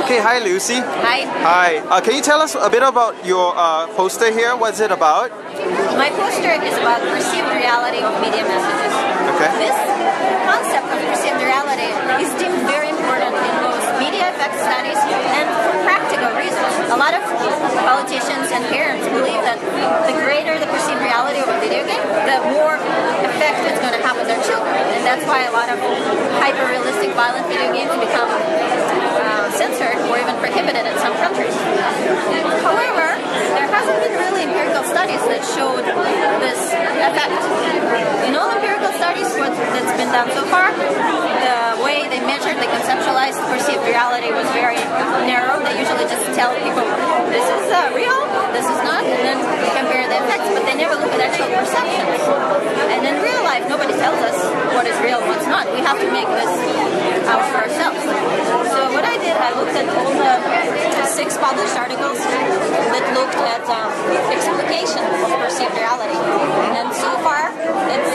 Okay, hi Lucy. Hi. Hi. Can you tell us a bit about your poster here? What's it about? My poster is about perceived reality of media messages. Okay. This concept of perceived reality is deemed very important in both media effect studies and for practical reasons. A lot of politicians and parents believe that the greater the perceived reality of a video game, the more effect it's going to have on their children. And that's why a lot of hyper-realistic violent video games become censored or even prohibited in some countries. However, there hasn't been really empirical studies that showed this effect. In all empirical studies that's been done so far, the way they measured, they conceptualized perceived reality was very narrow. They usually just tell people, this is real, this is not, and then compare the effects, but they never look at actual perceptions. And in real life, nobody tells us what is real and what's not. We have to make this out for ourselves. So what I did, I looked at all the 6 published articles that looked at explication of perceived reality. And so far, it's,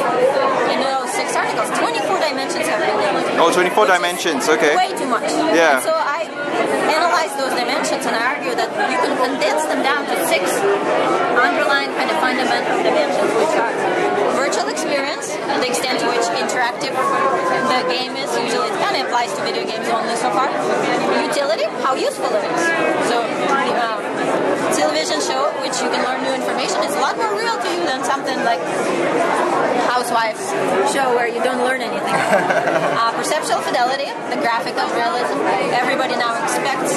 in those 6 articles, 24 dimensions have been named. Oh, 24 dimensions, okay. Way too much. Yeah. And so I analyzed those dimensions and I argue that you can condense them down to 6 underlying kind of fundamental dimensions, which are virtual experience, the extent to which interactive the game is. Usually it kind of applies to video games only so far. Utility, how useful it is. So television show, which you can learn new information, is a lot more real to you than something like Housewives show where you don't learn anything. Perceptual fidelity, the graphical realism. Everybody now expects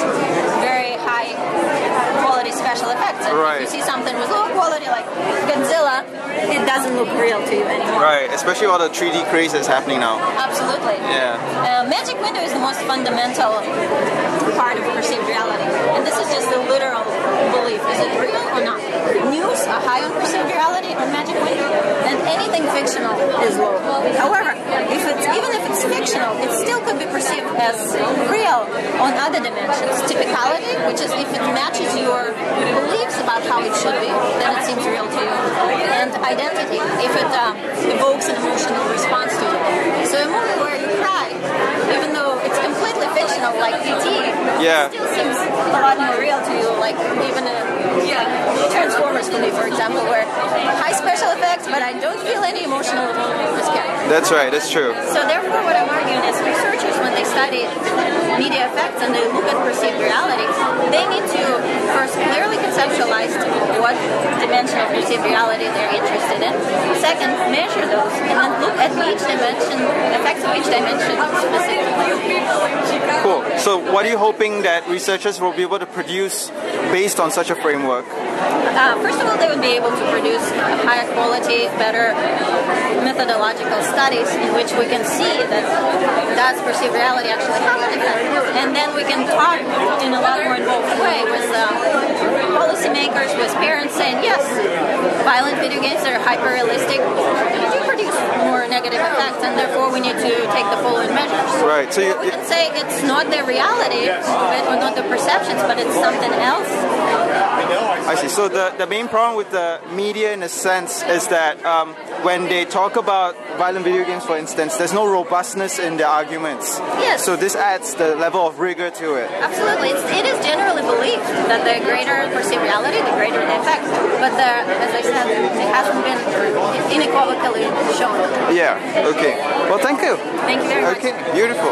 very high quality special effects. And right. if you see something with low quality like Godzilla, it doesn't look real to you anymore. Right, especially all the 3D craze that's happening now. Absolutely. Yeah. Magic window is the most fundamental part of perceived reality. And this is just a literal belief. Is it real or not? News are high on perceived reality on magic window, and anything fictional is low. However, even if it's fictional, it still could be perceived as real on other dimensions. Typicality, which is if it matches your beliefs about how it should be, then it seems real to you. And identity, if it evokes an emotional response to you. So a movie where you cry, even though it's completely fictional, like E.T., yeah, it still seems a lot more real to you, like even Transformers for me, for example, where high special effects, but I don't feel any emotional involvement with this character. That's right, that's true. So therefore what I'm arguing is researchers, when they study media effects and they look at perceived reality, they need to first clearly conceptualize what dimension of perceived reality they're interested in. Second, measure those, and then look at each dimension, effects of each dimension specifically. Cool. So what are you hoping that researchers will be able to produce based on such a framework? First of all, they would be able to produce higher quality, better methodological studies in which we can see that does perceived reality actually have an effect. And then we can talk in a lot more involved way with policymakers, with parents saying, yes, violent video games that are hyper-realistic do produce more negative effects, and therefore we need to take the following measures. Right. So we can say it's not the reality of it, or not the perceptions, but it's something else. I see. So the main problem with the media, in a sense, is that when they talk about violent video games, for instance, there's no robustness in their arguments. Yes. So this adds the level of rigor to it. Absolutely. It is generally believed that the greater perceived reality, the greater the effect. But as I said, it hasn't been unequivocally shown. Yeah. Okay. Well, thank you. Thank you very much. Okay. Beautiful.